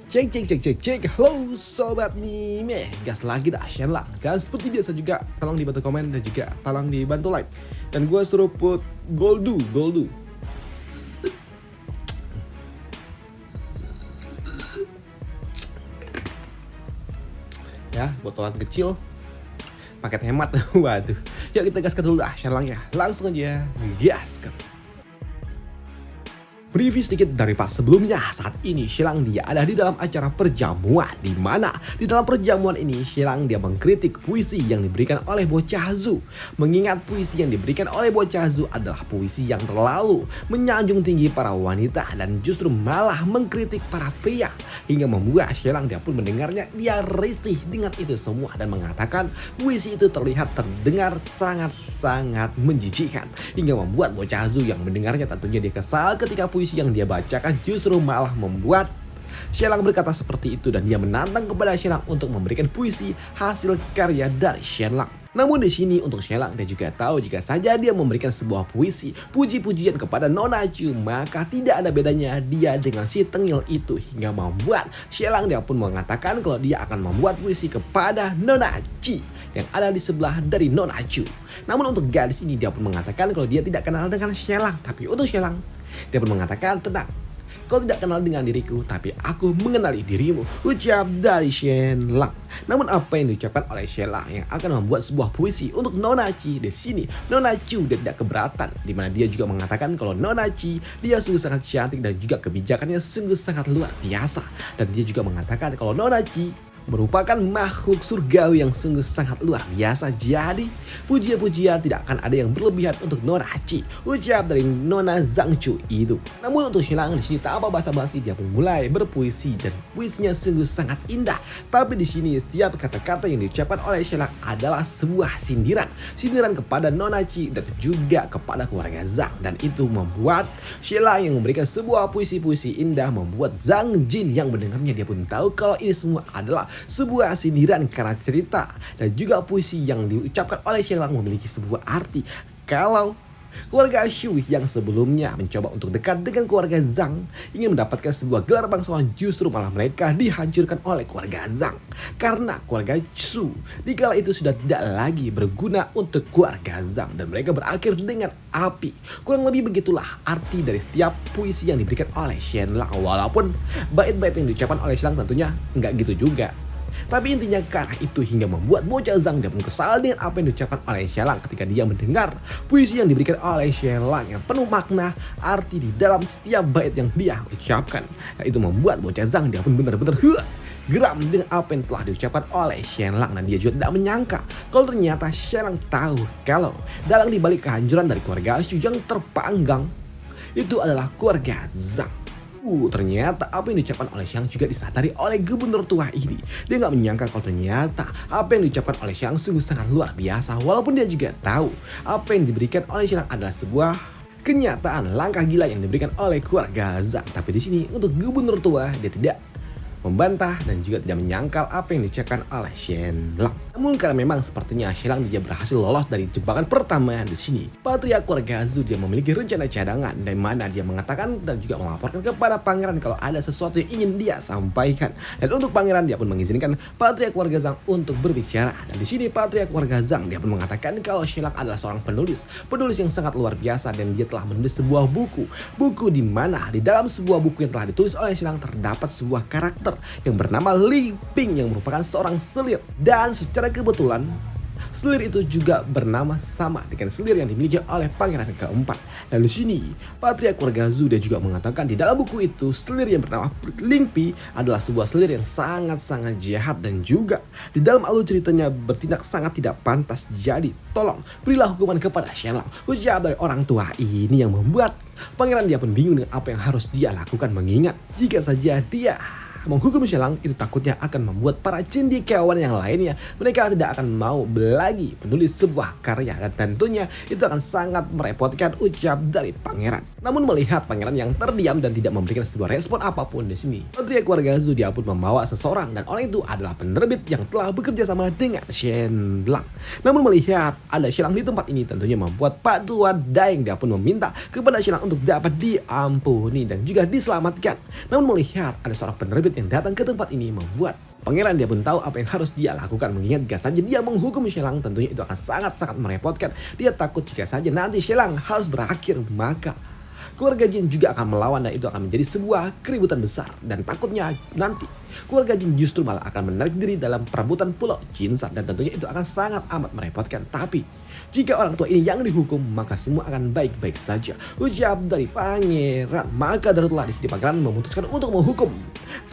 Cek cek cek cek cek. Halo sobat Mime, gas lagi dah Shenlang. Dan seperti biasa juga tolong dibantu komen dan juga tolong dibantu like. Dan gue suruh put goldu. Ya, botolan kecil, paket hemat. Waduh. Yuk kita gaskan dulu dah Shenlang ya. Langsung aja gaskan. Review sedikit dari part sebelumnya. Saat ini Shenlang dia ada di dalam acara perjamuan, di mana di dalam perjamuan ini Shenlang dia mengkritik puisi yang diberikan oleh bocah Zu. Mengingat puisi yang diberikan oleh bocah Zu adalah puisi yang terlalu menyanjung tinggi para wanita dan justru malah mengkritik para pria, hingga membuat Shenlang dia pun mendengarnya dia risih dengan itu semua dan mengatakan puisi itu terdengar sangat menjijikkan, hingga membuat bocah Zu yang mendengarnya tentunya dia kesal ketika puisi yang dia bacakan justru malah membuat Shenlang berkata seperti itu, dan dia menantang kepada Shenlang untuk memberikan puisi hasil karya dari Shenlang. Namun di sini untuk Shenlang dia juga tahu jika saja dia memberikan sebuah puisi puji-pujian kepada Nona Chu, maka tidak ada bedanya dia dengan si tengil itu, hingga membuat Shenlang dia pun mengatakan kalau dia akan membuat puisi kepada Nona Chi yang ada di sebelah dari Nona Chu. Namun untuk gadis ini dia pun mengatakan kalau dia tidak kenal dengan Shenlang, tapi untuk Shenlang dia pun mengatakan, tenang, kau tidak kenal dengan diriku, tapi aku mengenali dirimu, ucap dari Shenlang. Namun apa yang diucapkan oleh Shenlang yang akan membuat sebuah puisi untuk Nona Chi, di sini Nona Chu dia tidak keberatan, di mana dia juga mengatakan kalau Nona Chi dia sungguh sangat cantik dan juga kebijakannya sungguh sangat luar biasa, dan dia juga mengatakan kalau Nona Chi merupakan makhluk surgawi yang sungguh sangat luar biasa. Jadi pujian-pujian tidak akan ada yang berlebihan untuk Nona Chi, ucap dari Nona Zhangchu itu. Namun untuk Shenlang di sini tanpa basa-basi dia pun mulai berpuisi, dan puisinya sungguh sangat indah. Tapi di sini setiap kata-kata yang diucapkan oleh Shenlang adalah sebuah sindiran kepada Nona Chi dan juga kepada keluarga Zhang, dan itu membuat Shenlang yang memberikan sebuah puisi-puisi indah membuat Zhang Jin yang mendengarnya dia pun tahu kalau ini semua adalah sebuah sindiran karena cerita dan juga puisi yang diucapkan oleh Shenlang memiliki sebuah arti. Kalau keluarga Shui yang sebelumnya mencoba untuk dekat dengan keluarga Zhang ingin mendapatkan sebuah gelar bangsawan, justru malah mereka dihancurkan oleh keluarga Zhang karena keluarga Shu dikala itu sudah tidak lagi berguna untuk keluarga Zhang dan mereka berakhir dengan api. Kurang lebih begitulah arti dari setiap puisi yang diberikan oleh Shenlang, walaupun bait-bait yang diucapkan oleh Shenlang tentunya nggak gitu juga. Tapi intinya karena itu hingga membuat bocah Zhang dia pun kesal dengan apa yang diucapkan oleh Shenlang ketika dia mendengar puisi yang diberikan oleh Shenlang yang penuh makna arti di dalam setiap bait yang dia ucapkan. Nah, itu membuat bocah Zhang dia pun benar-benar geram dengan apa yang telah diucapkan oleh Shenlang, dan dia juga tidak menyangka kalau ternyata Shenlang tahu kalau dalam dibalik kehancuran dari keluarga Shu yang terpanggang itu adalah keluarga Zhang. Ternyata apa yang diucapkan oleh Shenlang juga disadari oleh gubernur tua ini. Dia nggak menyangka kalau ternyata apa yang diucapkan oleh Shenlang sungguh sangat luar biasa, walaupun dia juga tahu apa yang diberikan oleh Shenlang adalah sebuah kenyataan langkah gila yang diberikan oleh keluarga Zhang. Tapi di sini untuk gubernur tua dia tidak membantah dan juga tidak menyangkal apa yang diucapkan oleh Shenlang. Namun karena memang sepertinya Shenlang dia berhasil lolos dari jebakan pertama di sini. Patriark keluarga Zu dia memiliki rencana cadangan, dari mana dia mengatakan dan juga melaporkan kepada pangeran kalau ada sesuatu yang ingin dia sampaikan. Dan untuk pangeran dia pun mengizinkan Patriark keluarga Zhang untuk berbicara. Dan di sini Patriark keluarga Zhang dia pun mengatakan kalau Shenlang adalah seorang penulis yang sangat luar biasa, dan dia telah menulis sebuah buku di mana di dalam sebuah buku yang telah ditulis oleh Shenlang terdapat sebuah karakter yang bernama Li Ping yang merupakan seorang selir, dan secara kebetulan selir itu juga bernama sama dengan selir yang dimiliki oleh pangeran keempat. Dan di sini Patriark keluarga Zu dia juga mengatakan di dalam buku itu selir yang bernama Ling Pi adalah sebuah selir yang sangat jahat dan juga di dalam alur ceritanya bertindak sangat tidak pantas. Jadi tolong berilah hukuman kepada Shenlang, ucap dari orang tua ini, yang membuat pangeran dia pun bingung dengan apa yang harus dia lakukan, mengingat jika saja dia menghukum Shenlang itu takutnya akan membuat para cendekiawan yang lainnya mereka tidak akan mau lagi menulis sebuah karya, dan tentunya itu akan sangat merepotkan, ucap dari pangeran. Namun melihat pangeran yang terdiam dan tidak memberikan sebuah respon apapun di sini, Patriark keluarga Zu dia pun membawa seseorang, dan orang itu adalah penerbit yang telah bekerja sama dengan Shenlang. Namun melihat ada Shenlang di tempat ini tentunya membuat Pak Tua Daeng dia pun meminta kepada Shenlang untuk dapat diampuni dan juga diselamatkan. Namun melihat ada seorang penerbit prajurit yang datang ke tempat ini membuat pangeran dia pun tahu apa yang harus dia lakukan, mengingat jika saja dia menghukum Shelang tentunya itu akan sangat-sangat merepotkan. Dia takut jika saja nanti Shelang harus berakhir, maka keluarga Jin juga akan melawan dan itu akan menjadi sebuah keributan besar. Dan takutnya nanti keluarga Jin justru malah akan menarik diri dalam perebutan pulau Jinshan dan tentunya itu akan sangat amat merepotkan. Tapi jika orang tua ini yang dihukum, maka semua akan baik-baik saja, ujar dari pangeran. Maka dari itulah di sini pangeran memutuskan untuk menghukum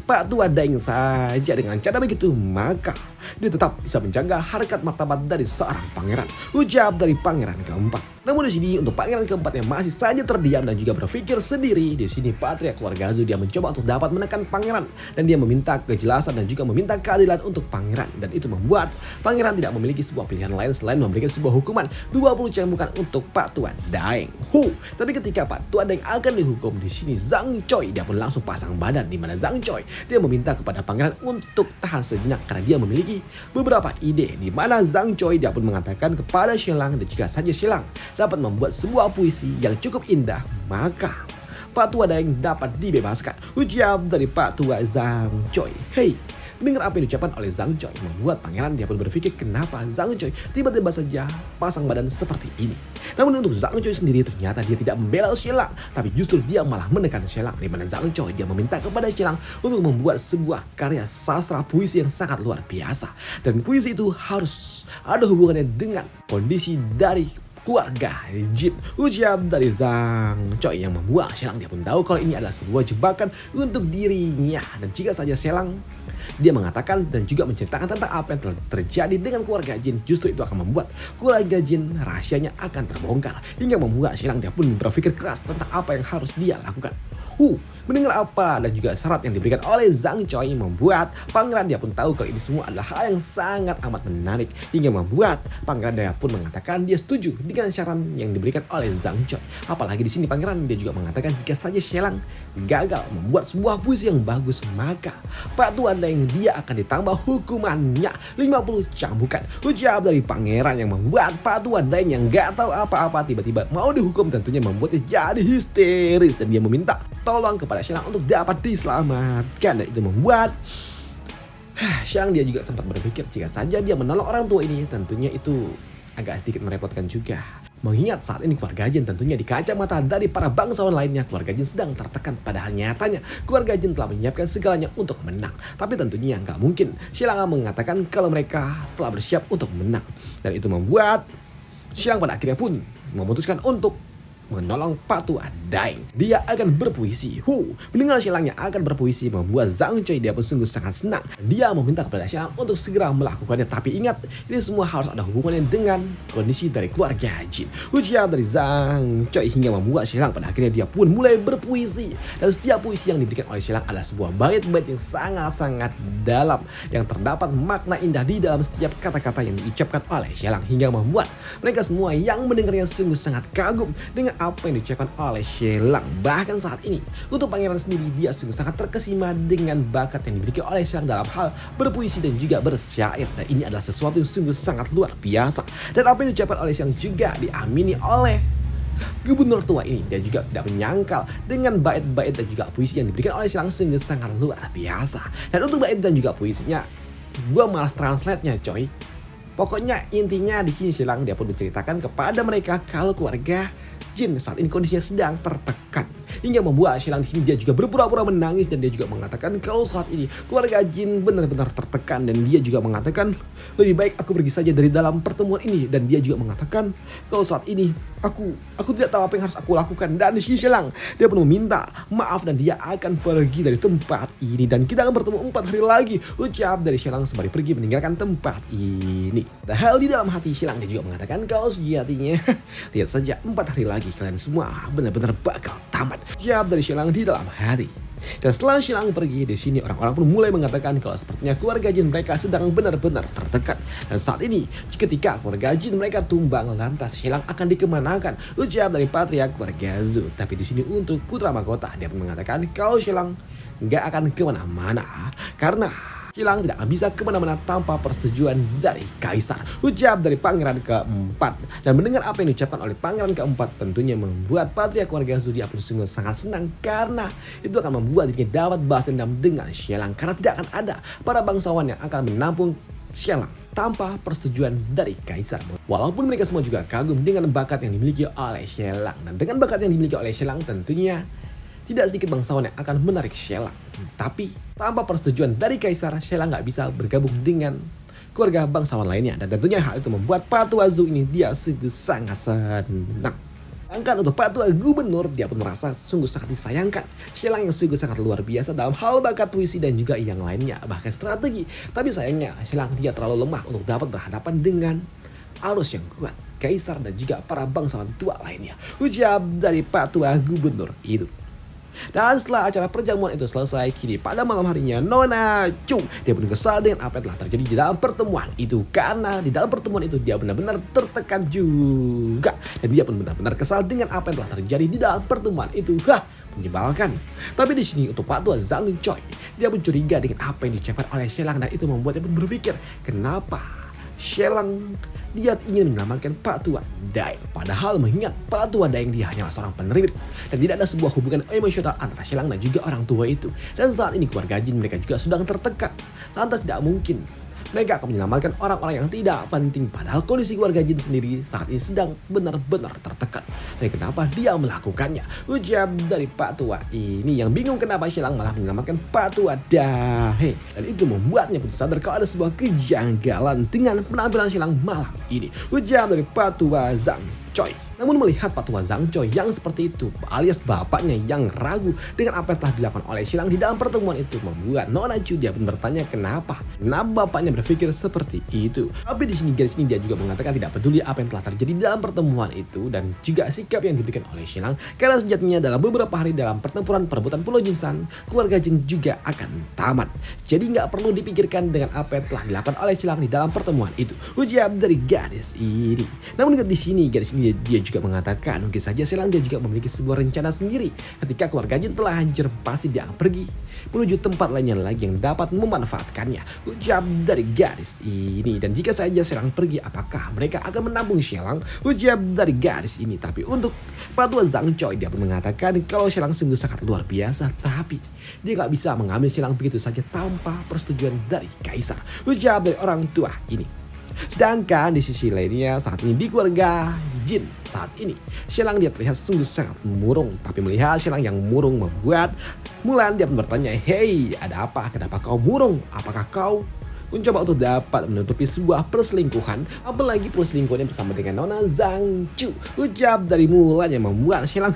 Pak Tua Daeng saja. Dengan cara begitu, maka dia tetap bisa menjaga harkat martabat dari seorang pangeran, ujar dari pangeran keempat. Namun di sini untuk pangeran keempat yang masih saja terdiam dan juga berpikir sendiri, di sini Patria keluarga Zu dia mencoba untuk dapat menekan pangeran dan dia meminta kejelasan dan juga meminta keadilan untuk pangeran, dan itu membuat pangeran tidak memiliki sebuah pilihan lain selain memberikan sebuah hukuman 20 cambukan untuk Pak Tua Daeng. Tapi ketika Pak Tua Daeng akan dihukum, di sini Zhang Choi dia pun langsung pasang badan, di mana Zhang Choi dia meminta kepada pangeran untuk tahan sejenak karena dia memiliki beberapa ide, di mana Zhang Choi dia pun mengatakan kepada Shelang dan jika saja Shelang dapat membuat sebuah puisi yang cukup indah, maka Pak Tua Daeng dapat dibebaskan, ujar dari Pak Tua Zhang Choi. Mendengar apa yang diucapkan oleh Zhang Choi membuat pangeran dia pun berpikir kenapa Zhang Choi tiba-tiba saja pasang badan seperti ini. Namun untuk Zhang Choi sendiri ternyata dia tidak membela Shelang, tapi justru dia malah menekan Shelang, di mana Zhang Choi dia meminta kepada Shelang untuk membuat sebuah karya sastra puisi yang sangat luar biasa, dan puisi itu harus ada hubungannya dengan kondisi dari keluarga Jin, ujar dari Zhang Choi, yang membuat Shelang dia pun tahu kalau ini adalah sebuah jebakan untuk dirinya. Dan jika saja Shelang dia mengatakan dan juga menceritakan tentang apa yang telah terjadi dengan keluarga Jin, justru itu akan membuat keluarga Jin rahasianya akan terbongkar, hingga membuat Shelang dia pun berpikir keras tentang apa yang harus dia lakukan. Mendengar apa dan juga syarat yang diberikan oleh Zhang Choi membuat pangeran dia pun tahu kalau ini semua adalah hal yang sangat amat menarik, hingga membuat pangeran dia pun mengatakan dia setuju dengan syarat yang diberikan oleh Zhang Choi. Apalagi di sini pangeran dia juga mengatakan jika saja Shelang gagal membuat sebuah puisi yang bagus, maka Pak Tua Daeng dia akan ditambah hukumannya 50 cambukan, ujar dari pangeran, yang membuat Pak Tua Daeng yang gak tahu apa-apa tiba-tiba mau dihukum tentunya membuatnya jadi histeris dan dia meminta tolong kepada Shelang untuk dapat diselamatkan, dan itu membuat Shelang dia juga sempat berpikir jika saja dia menolong orang tua ini tentunya itu agak sedikit merepotkan juga, mengingat saat ini keluarga Jin tentunya di kacamata dari para bangsawan lainnya keluarga Jin sedang tertekan, padahal nyatanya keluarga Jin telah menyiapkan segalanya untuk menang. Tapi tentunya nggak mungkin Shelang mengatakan kalau mereka telah bersiap untuk menang, dan itu membuat Shelang pada akhirnya pun memutuskan untuk menolong Pak Tua Daeng. Dia akan berpuisi. Mendengar Shelang yang akan berpuisi membuat Zhang Choi dia pun sungguh sangat senang. Dia meminta kepada Shelang untuk segera melakukannya. Tapi ingat, ini semua harus ada hubungannya dengan kondisi dari keluarga Jin, ujar dari Zhang Choi, hingga membuat Shelang pada akhirnya dia pun mulai berpuisi. Dan setiap puisi yang diberikan oleh Shelang adalah sebuah bait-bait yang sangat-sangat dalam, yang terdapat makna indah di dalam setiap kata-kata yang diucapkan oleh Shelang, hingga membuat mereka semua yang mendengarnya sungguh sangat kagum dengan apa yang diucapkan oleh Shelang. Bahkan saat ini untuk pangeran sendiri dia sungguh sangat terkesima dengan bakat yang dimiliki oleh Shelang dalam hal berpuisi dan juga bersyair, dan ini adalah sesuatu yang sungguh sangat luar biasa. Dan apa yang diucapkan oleh Shelang juga diamini oleh gubernur tua ini. Dia juga tidak menyangkal dengan bait-bait dan juga puisi yang diberikan oleh Shelang sungguh sangat luar biasa. Dan untuk bait dan juga puisinya gua malas translate-nya coy. Pokoknya intinya di sini Shelang dia pun menceritakan kepada mereka kalau keluarga Jin saat ini kondisinya sedang tertekan, hingga membuat Shelang di sini dia juga berpura-pura menangis, dan dia juga mengatakan kalau saat ini keluarga Jin benar-benar tertekan, dan dia juga mengatakan lebih baik aku pergi saja dari dalam pertemuan ini. Dan dia juga mengatakan kalau saat ini aku tidak tahu apa yang harus aku lakukan. Dan di sini Shelang dia pun meminta maaf dan dia akan pergi dari tempat ini, dan kita akan bertemu 4 hari lagi, ucap dari Shelang sembari pergi meninggalkan tempat ini. Padahal di dalam hati Shelang dia juga mengatakan kalau sejatinya lihat saja 4 hari lagi kalian semua benar-benar bakal tamat, jawab dari Shelang di dalam hati. Dan setelah Shelang pergi, di sini orang-orang pun mulai mengatakan kalau sepertinya keluarga Jin mereka sedang benar-benar tertekan. Dan saat ini ketika keluarga Jin mereka tumbang, lantas Shelang akan dikemanakan, ucap dari patriark keluarga Zu. Tapi di sini untuk putra mahkota dia pun mengatakan kalau Shelang nggak akan kemana-mana karena Xilang tidak akan bisa kemana-mana tanpa persetujuan dari Kaisar. Ucap dari pangeran keempat. Dan mendengar apa yang diucapkan oleh pangeran keempat tentunya membuat patria keluarga Zhu dia pun sungguh sangat senang, karena itu akan membuat dirinya dapat balas dendam dengan Xilang, karena tidak akan ada para bangsawan yang akan menampung Xilang tanpa persetujuan dari Kaisar. Walaupun mereka semua juga kagum dengan bakat yang dimiliki oleh Xilang, dan dengan bakat yang dimiliki oleh Xilang tentunya tidak sedikit bangsawan yang akan menarik Xilang. Tapi tanpa persetujuan dari Kaisar, Xilang nggak bisa bergabung dengan keluarga bangsawan lainnya. Dan tentunya hal itu membuat Patua Zhu ini dia sungguh sangat senang. Sedangkan untuk Patua Gubernur, dia pun merasa sungguh sangat disayangkan. Xilang yang sungguh sangat luar biasa dalam hal bakat puisi dan juga yang lainnya, bahkan strategi. Tapi sayangnya Xilang dia terlalu lemah untuk dapat berhadapan dengan arus yang kuat Kaisar dan juga para bangsawan tua lainnya. Ucap dari Patua Gubernur itu. Dan setelah acara perjamuan itu selesai, kini pada malam harinya Nona Chu dia pun kesal dengan apa yang telah terjadi di dalam pertemuan itu, karena di dalam pertemuan itu dia benar-benar tertekan juga, dan dia pun benar-benar kesal dengan apa yang telah terjadi di dalam pertemuan itu. Menyebalkan. Tapi di sini untuk Pak Tua Zhang Choi, dia pun curiga dengan apa yang diucapkan oleh Xilang, dan itu membuatnya pun berpikir kenapa Xilang dia ingin menyelamatkan Pak Tua Daeng. Padahal mengingat Pak Tua Daeng dia hanyalah seorang penerbit dan tidak ada sebuah hubungan emosional antara Xilang dan juga orang tua itu. Dan saat ini keluarga Jin mereka juga sedang tertekan. Lantas tidak mungkin mereka akan menyelamatkan orang-orang yang tidak penting. Padahal kondisi keluarga Jin sendiri saat ini sedang benar-benar tertekan. Dan kenapa dia melakukannya? Ucap dari Pak Tua ini yang bingung kenapa Xilang malah menyelamatkan Pak Tua Daeng. Dan itu membuatnya pun sadar kalau ada sebuah kejanggalan dengan penampilan Xilang malam ini. Ucap dari Pak Tua Zhang Choi. Namun melihat Pak Tua Zhang Choi yang seperti itu, alias bapaknya yang ragu dengan apa yang telah dilakukan oleh Xilang di dalam pertemuan itu, membuat Nona Chu dia pun bertanya kenapa bapaknya berpikir seperti itu. Tapi di sini guys, ini dia juga mengatakan tidak peduli apa yang telah terjadi di dalam pertemuan itu dan juga sikap yang diberikan oleh Xilang, karena sejatinya dalam beberapa hari dalam pertempuran perebutan Pulau Jinsan, keluarga Jin juga akan tamat. Jadi nggak perlu dipikirkan dengan apa yang telah dilakukan oleh Xilang di dalam pertemuan itu. Ucap dari gadis ini. Namun di sini gadis ini dia juga mengatakan mungkin saja Xilang dia juga memiliki sebuah rencana sendiri. Ketika keluarga Jin telah hancur, pasti dia akan pergi menuju tempat lainnya lagi yang dapat memanfaatkannya. Ucap dari gadis ini. Dan jika saja Xilang pergi, apakah mereka akan menampung Xilang? Ucap dari gadis ini. Tapi untuk Pak Tua Zhang Choi dia pun mengatakan kalau Xilang sungguh sangat luar biasa, tapi dia gak bisa mengambil Xilang begitu saja tanpa persetujuan dari Kaisar. Ucap dari orang tua ini. Sedangkan di sisi lainnya saat ini di keluarga Jin saat ini Xilang dia terlihat sungguh sangat murung. Tapi melihat Xilang yang murung membuat Mulan dia pun bertanya, "Hei, ada apa? Kenapa kau murung? Apakah kau mencoba untuk dapat menutupi sebuah perselingkuhan? Apalagi perselingkuhannya bersama dengan Nona Zhang Chu?" Ucap dari Mulan yang membuat Xilang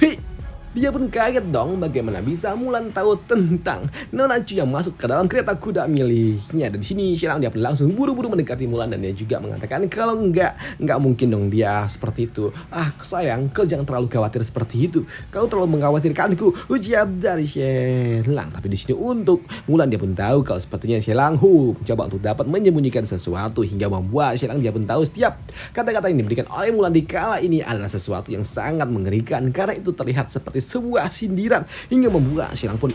dia pun kaget dong, bagaimana bisa Mulan tahu tentang Nona Chu yang masuk ke dalam kereta kuda miliknya. Dan di sini Xilang dia pun langsung buru-buru mendekati Mulan dan dia juga mengatakan kalau enggak mungkin dong dia seperti itu. Sayang, kau jangan terlalu khawatir seperti itu. Kau terlalu mengkhawatirkanku. Ucap dari Xilang. Tapi di sini untuk Mulan dia pun tahu kalau sepertinya Xilang mencoba untuk dapat menyembunyikan sesuatu hingga membuat Xilang dia pun tahu setiap kata-kata yang diberikan oleh Mulan di kala ini adalah sesuatu yang sangat mengerikan, karena itu terlihat seperti sebuah sindiran hingga membuat Xilang pun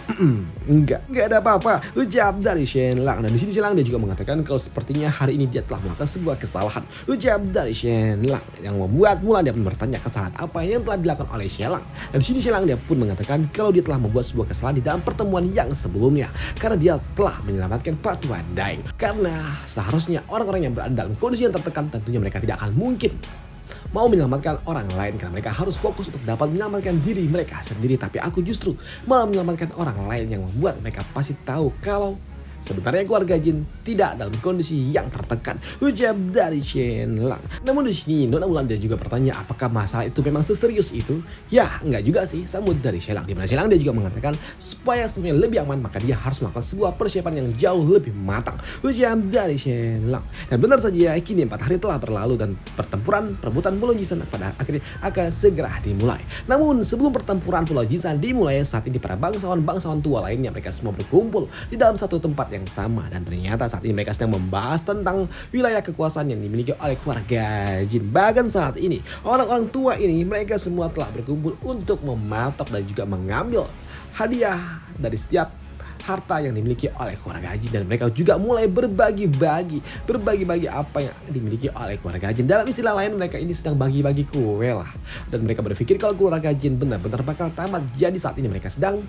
enggak ada apa-apa. Ucap dari Xilang. Dan di sini Xilang dia juga mengatakan kalau sepertinya hari ini dia telah melakukan sebuah kesalahan. Ucap dari Xilang yang membuat Mulan dia pun bertanya kesalahan apa yang telah dilakukan oleh Xilang. Dan di sini Xilang dia pun mengatakan kalau dia telah membuat sebuah kesalahan di dalam pertemuan yang sebelumnya, karena dia telah menyelamatkan Pak Tua Daeng. Karena seharusnya orang-orang yang berada dalam kondisi yang tertekan tentunya mereka tidak akan mungkin mau menyelamatkan orang lain, karena mereka harus fokus untuk dapat menyelamatkan diri mereka sendiri. Tapi aku justru malah menyelamatkan orang lain yang membuat mereka pasti tahu kalau sebenarnya keluarga Jin tidak dalam kondisi yang tertekan. Ucap dari Xilang. Namun di sini Nona Mulan dia juga bertanya apakah masalah itu memang seserius itu? Ya, enggak juga sih, sambut dari Xilang. Di mana Xilang dia juga mengatakan supaya semuanya lebih aman maka dia harus melakukan sebuah persiapan yang jauh lebih matang. Ucap dari Xilang. Dan benar saja kini 4 hari telah berlalu dan pertempuran perebutan Pulau Jinsan pada akhirnya akan segera dimulai. Namun sebelum pertempuran Pulau Jinsan dimulai, saat ini para bangsawan tua lainnya mereka semua berkumpul di dalam satu tempat yang sama, dan ternyata saat ini mereka sedang membahas tentang wilayah kekuasaan yang dimiliki oleh keluarga Jin. Bahkan saat ini orang-orang tua ini mereka semua telah berkumpul untuk mematok dan juga mengambil hadiah dari setiap harta yang dimiliki oleh keluarga Jin, dan mereka juga mulai berbagi apa yang dimiliki oleh keluarga Jin. Dalam istilah lain, mereka ini sedang bagi-bagi kue lah, dan mereka berpikir kalau keluarga Jin benar-benar bakal tamat. Jadi saat ini mereka sedang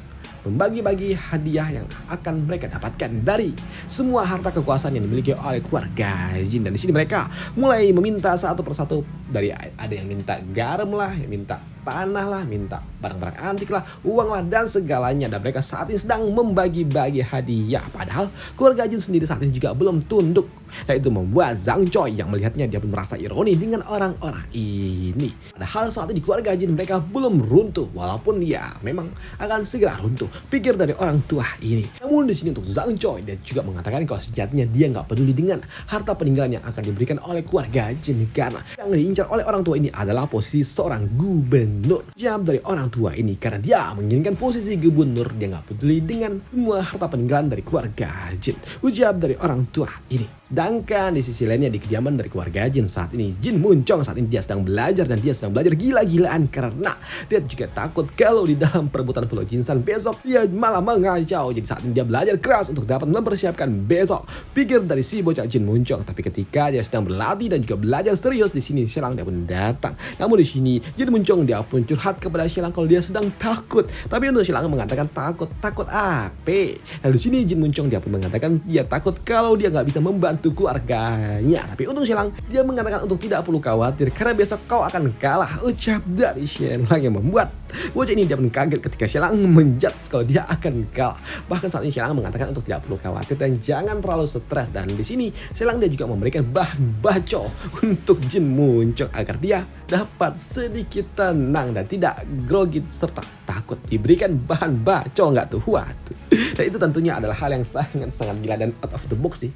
membagi-bagi hadiah yang akan mereka dapatkan dari semua harta kekuasaan yang dimiliki oleh keluarga Jin. Dan di sini mereka mulai meminta satu persatu, dari ada yang minta garam lah, yang minta tanah lah, minta barang-barang antik lah, uang lah, dan segalanya. Dan mereka saat ini sedang membagi-bagi hadiah. Padahal keluarga Jin sendiri saat ini juga belum tunduk. Dan itu membuat Zhang Choi yang melihatnya dia pun merasa ironi dengan orang-orang ini. Padahal saat ini keluarga Jin mereka belum runtuh, walaupun ya memang akan segera runtuh, pikir dari orang tua ini. Namun di sini untuk Zhang Choi, dia juga mengatakan kalau sejatinya dia nggak peduli dengan harta peninggalan yang akan diberikan oleh keluarga Jin, karena yang diincar oleh orang tua ini adalah posisi seorang gubernur. Jam dari orang tua ini karena dia menginginkan posisi gubernur, dia nggak peduli dengan semua harta peninggalan dari keluarga Jin. Ujar dari orang tua ini. Sedangkan di sisi lainnya di kediaman dari keluarga Jin saat ini, Jin Muncong saat ini dia sedang belajar, dan dia sedang belajar gila-gilaan karena dia juga takut kalau di dalam perebutan Pulau Jinsan besok dia malah mengacau. Jadi saat ini dia belajar keras untuk dapat mempersiapkan besok, pikir dari si bocah Jin Muncong. Tapi ketika dia sedang berlatih dan juga belajar serius, di sini Shelang dia pun datang. Namun di sini Jin Muncong dia pun curhat kepada Shelang kalau dia sedang takut. Tapi untuk Shelang mengatakan takut apa? Dan di sini Jin Muncong dia pun mengatakan dia takut kalau dia nggak bisa membantu keluarganya. Tapi untuk Shelang dia mengatakan untuk tidak perlu khawatir karena besok kau akan kalah, ucap dari Shelang yang membuat bocah ini dia pun kaget ketika Shelang menjudge kalau dia akan kalah. Bahkan saat ini Shelang mengatakan untuk tidak perlu khawatir dan jangan terlalu stres. Dan di sini Shelang dia juga memberikan bahan bacol untuk Jin Muncong agar dia dapat sedikit tenang dan tidak grogi serta takut. Diberikan bahan bacol nggak tuh? Waduh. Dan itu tentunya adalah hal yang sangat gila dan out of the box sih.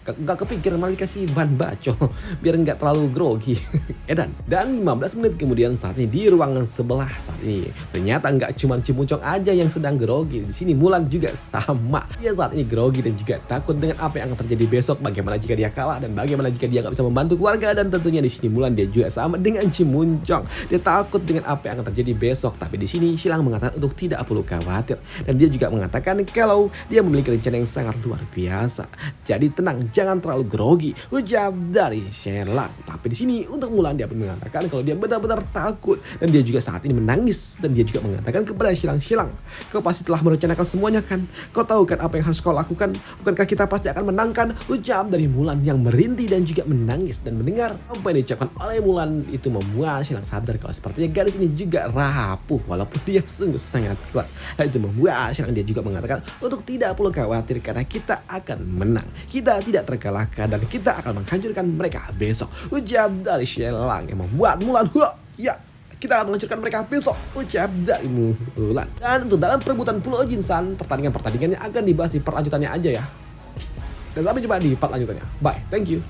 Gak kepikiran malah dikasih bahan bacol biar nggak terlalu grogi. Dan 15 menit kemudian saat ini di ruangan sebelah saat ini ternyata nggak cuma Jin Muncong aja yang sedang grogi. Di sini Mulan juga sama. Dia saat ini grogi dan juga takut dengan apa yang akan terjadi besok. Bagaimana jika dia kalah dan bagaimana jika dia nggak bisa membantu keluarga. Dan tentunya di sini Mulan dia juga sama dengan Jin Muncong. Dia takut dengan apa yang akan terjadi besok. Tapi di sini Shelang mengatakan untuk tidak perlu khawatir, dan dia juga mengatakan kalau dia memiliki rencana yang sangat luar biasa. Jadi tenang, jangan terlalu grogi, ujar dari Shelang. Tapi di sini untuk Mulan dia pun mengatakan kalau dia benar-benar takut, dan dia juga saat ini menangis. Dan dia juga mengatakan kepada Shelang, kau pasti telah merencanakan semuanya kan? Kau tahu kan apa yang harus kau lakukan? Bukankah kita pasti akan menangkan? Ujar dari Mulan yang merintih dan juga menangis. Dan mendengar apa yang diucapkan oleh Mulan itu membuat Shelang sadar kalau sepertinya gadis ini juga rapuh walaupun dia sungguh sangat kuat. Dan itu membuat Shelang dia juga mengatakan untuk tidak perlu khawatir karena kita akan menang. Kita tidak terkalahkan dan kita akan menghancurkan mereka besok, ucap dari Shelang yang membuat Mulan ya kita akan menghancurkan mereka besok, ucap dari Mulan. Dan untuk dalam perebutan Pulau Jinsan, pertandingannya akan dibahas di part lanjutannya aja ya. Dan sampai jumpa di part lanjutannya. Bye, thank you.